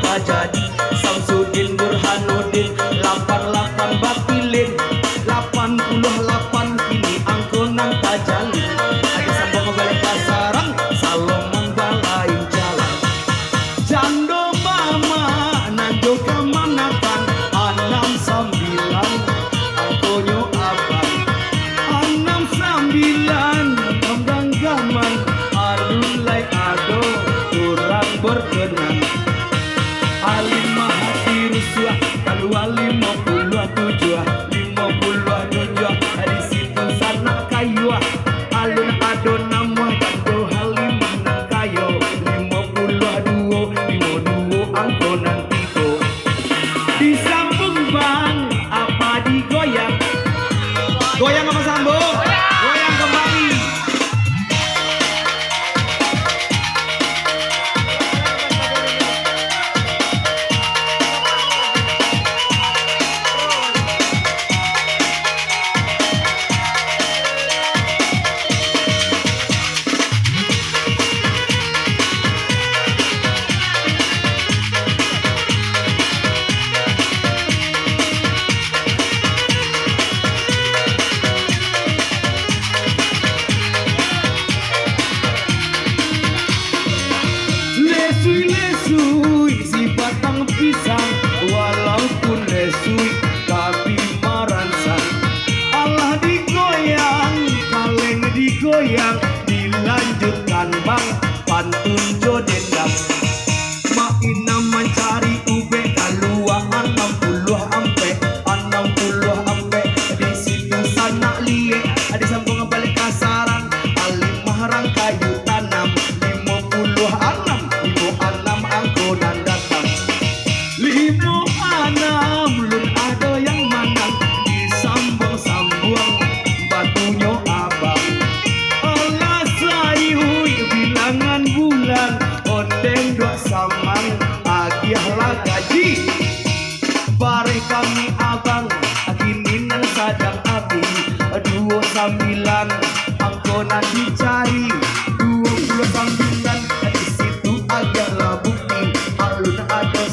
nang jadi Samsudin Burhanuddin 88 batilin 88 kini angko nang tajali Adi sambung balik kasarang Salomon balain jalan Jando mama nanjo kamanakan 69 angkonyo abang 69 genggaman alulai ado kurang berkenan alimah hati rusuh kalau 57 di situ sana kayu alun ado nama jando halimah nang kayo 52 angko nanti ko disambung bang apa digoyang goyang apa sambung goyang kembali lesui si batang pisang walaupun lesui tapi merangsang Allah digoyang kaleng digoyang dilanjutkan bang pantun jodendang maina mencari ube kaluangan 60 ampe di situ sana liye ada sambung balik kasaran alimah rang kayu tanam 56 angkonan datang 56 lun ada yang manang disambung-sambung batunya abang Allah sayuy bilangan bulan ondeng dua samang agiahlah gaji bare kami abang agininan sadang api 29 angkonan dicari 29 di situ agaklah bukti alun ada